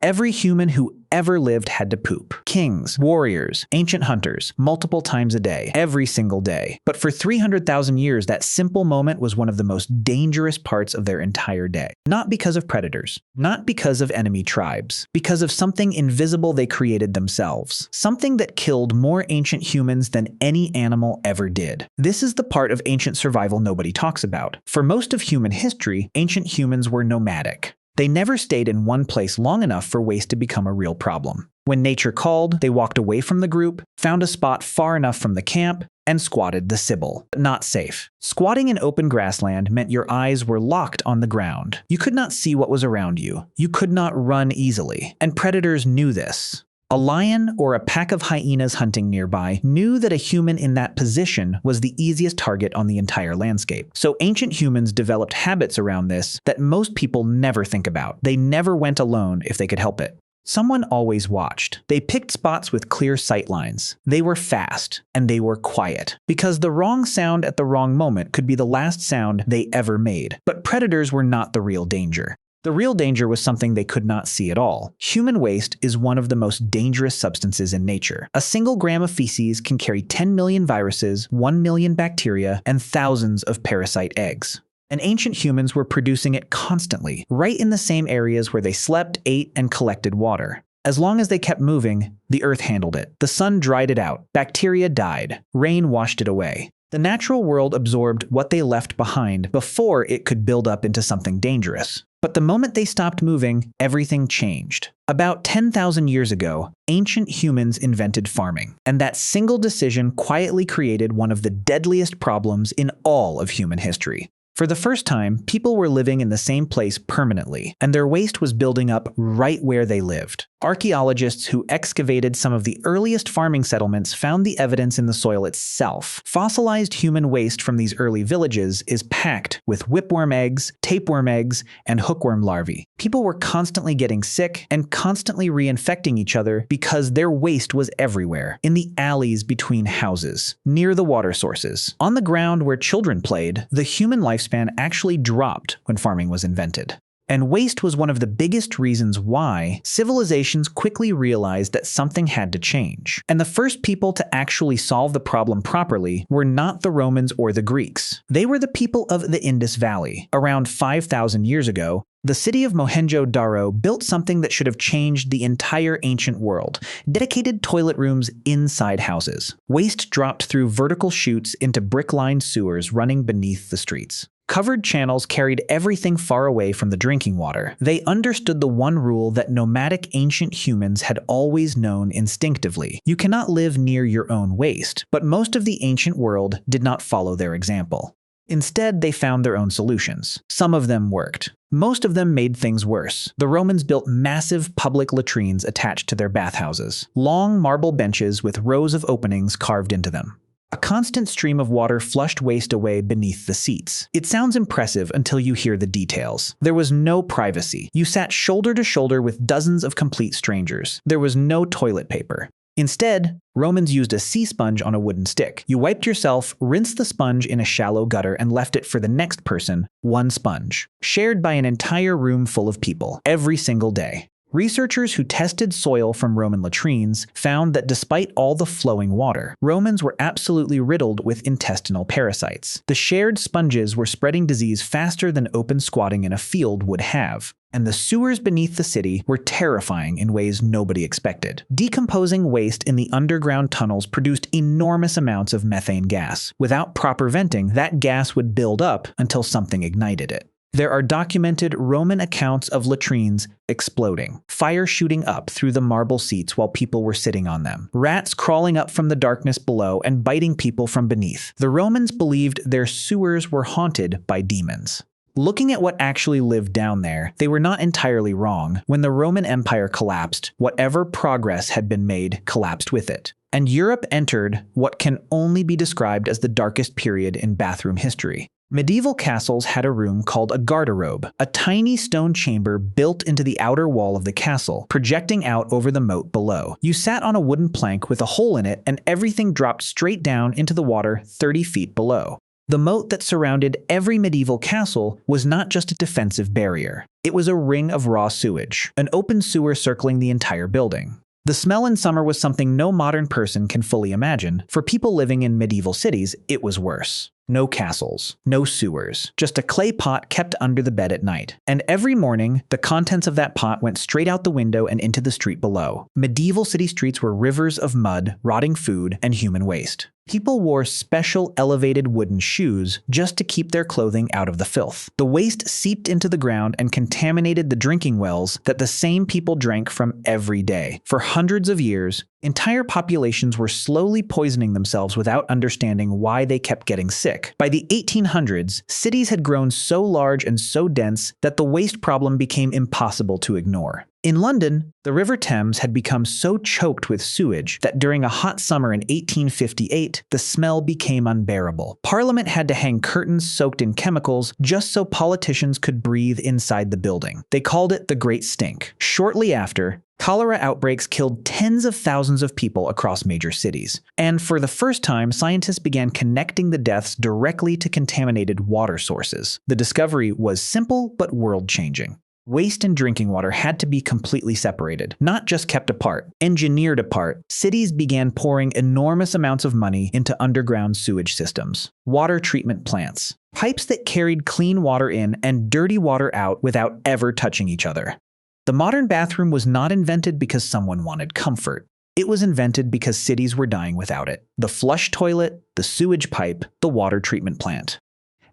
Every human who ever lived had to poop. Kings, warriors, ancient hunters, multiple times a day, every single day. But for 300,000 years, that simple moment was one of the most dangerous parts of their entire day. Not because of predators, not because of enemy tribes, because of something invisible they created themselves. Something that killed more ancient humans than any animal ever did. This is the part of ancient survival nobody talks about. For most of human history, ancient humans were nomadic. They never stayed in one place long enough for waste to become a real problem. When nature called, they walked away from the group, found a spot far enough from the camp, and squatted the Sybil. Not safe. Squatting in open grassland meant your eyes were locked on the ground. You could not see what was around you. You could not run easily. And predators knew this. A lion or a pack of hyenas hunting nearby knew that a human in that position was the easiest target on the entire landscape. So ancient humans developed habits around this that most people never think about. They never went alone if they could help it. Someone always watched. They picked spots with clear sight lines. They were fast, and they were quiet, because the wrong sound at the wrong moment could be the last sound they ever made. But predators were not the real danger. The real danger was something they could not see at all. Human waste is one of the most dangerous substances in nature. A single gram of feces can carry 10 million viruses, 1 million bacteria, and thousands of parasite eggs. And ancient humans were producing it constantly, right in the same areas where they slept, ate, and collected water. As long as they kept moving, the earth handled it. The sun dried it out. Bacteria died. Rain washed it away. The natural world absorbed what they left behind before it could build up into something dangerous. But the moment they stopped moving, everything changed. About 10,000 years ago, ancient humans invented farming, and that single decision quietly created one of the deadliest problems in all of human history. For the first time, people were living in the same place permanently, and their waste was building up right where they lived. Archaeologists who excavated some of the earliest farming settlements found the evidence in the soil itself. Fossilized human waste from these early villages is packed with whipworm eggs, tapeworm eggs, and hookworm larvae. People were constantly getting sick and constantly reinfecting each other because their waste was everywhere, in the alleys between houses, near the water sources. On the ground where children played, the human lifespan actually dropped when farming was invented. And waste was one of the biggest reasons why civilizations quickly realized that something had to change. And the first people to actually solve the problem properly were not the Romans or the Greeks. They were the people of the Indus Valley. Around 5,000 years ago, the city of Mohenjo-Daro built something that should have changed the entire ancient world: dedicated toilet rooms inside houses. Waste dropped through vertical chutes into brick-lined sewers running beneath the streets. Covered channels carried everything far away from the drinking water. They understood the one rule that nomadic ancient humans had always known instinctively: you cannot live near your own waste. But most of the ancient world did not follow their example. Instead, they found their own solutions. Some of them worked. Most of them made things worse. The Romans built massive public latrines attached to their bathhouses, long marble benches with rows of openings carved into them. A constant stream of water flushed waste away beneath the seats. It sounds impressive until you hear the details. There was no privacy. You sat shoulder to shoulder with dozens of complete strangers. There was no toilet paper. Instead, Romans used a sea sponge on a wooden stick. You wiped yourself, rinsed the sponge in a shallow gutter, and left it for the next person, one sponge, shared by an entire room full of people, every single day. Researchers who tested soil from Roman latrines found that despite all the flowing water, Romans were absolutely riddled with intestinal parasites. The shared sponges were spreading disease faster than open squatting in a field would have. And the sewers beneath the city were terrifying in ways nobody expected. Decomposing waste in the underground tunnels produced enormous amounts of methane gas. Without proper venting, that gas would build up until something ignited it. There are documented Roman accounts of latrines exploding, fire shooting up through the marble seats while people were sitting on them, rats crawling up from the darkness below and biting people from beneath. The Romans believed their sewers were haunted by demons. Looking at what actually lived down there, they were not entirely wrong. When the Roman Empire collapsed, whatever progress had been made collapsed with it. And Europe entered what can only be described as the darkest period in bathroom history. Medieval castles had a room called a garderobe, a tiny stone chamber built into the outer wall of the castle, projecting out over the moat below. You sat on a wooden plank with a hole in it, and everything dropped straight down into the water 30 feet below. The moat that surrounded every medieval castle was not just a defensive barrier. It was a ring of raw sewage, an open sewer circling the entire building. The smell in summer was something no modern person can fully imagine. For people living in medieval cities, it was worse. No castles, no sewers, just a clay pot kept under the bed at night. And every morning, the contents of that pot went straight out the window and into the street below. Medieval city streets were rivers of mud, rotting food, and human waste. People wore special elevated wooden shoes just to keep their clothing out of the filth. The waste seeped into the ground and contaminated the drinking wells that the same people drank from every day. For hundreds of years, entire populations were slowly poisoning themselves without understanding why they kept getting sick. By the 1800s, cities had grown so large and so dense that the waste problem became impossible to ignore. In London, the River Thames had become so choked with sewage that during a hot summer in 1858, the smell became unbearable. Parliament had to hang curtains soaked in chemicals just so politicians could breathe inside the building. They called it the Great Stink. Shortly after, cholera outbreaks killed tens of thousands of people across major cities. And for the first time, scientists began connecting the deaths directly to contaminated water sources. The discovery was simple but world-changing. Waste and drinking water had to be completely separated, not just kept apart, engineered apart. Cities began pouring enormous amounts of money into underground sewage systems, water treatment plants, pipes that carried clean water in and dirty water out without ever touching each other. The modern bathroom was not invented because someone wanted comfort. It was invented because cities were dying without it. The flush toilet, the sewage pipe, the water treatment plant.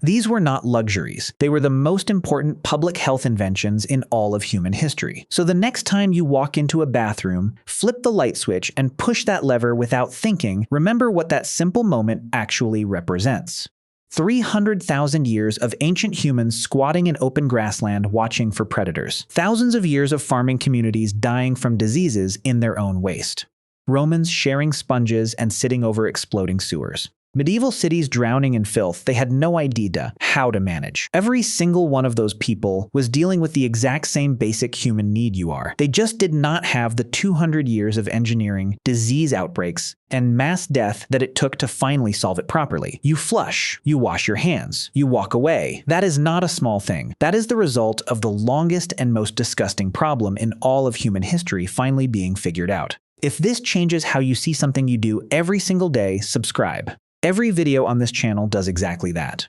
These were not luxuries. They were the most important public health inventions in all of human history. So the next time you walk into a bathroom, flip the light switch and push that lever without thinking, remember what that simple moment actually represents. 300,000 years of ancient humans squatting in open grassland watching for predators. Thousands of years of farming communities dying from diseases in their own waste. Romans sharing sponges and sitting over exploding sewers. Medieval cities drowning in filth they had no idea how to manage. Every single one of those people was dealing with the exact same basic human need you are. They just did not have the 200 years of engineering, disease outbreaks, and mass death that it took to finally solve it properly. You flush, you wash your hands, you walk away. That is not a small thing. That is the result of the longest and most disgusting problem in all of human history finally being figured out. If this changes how you see something you do every single day, subscribe. Every video on this channel does exactly that.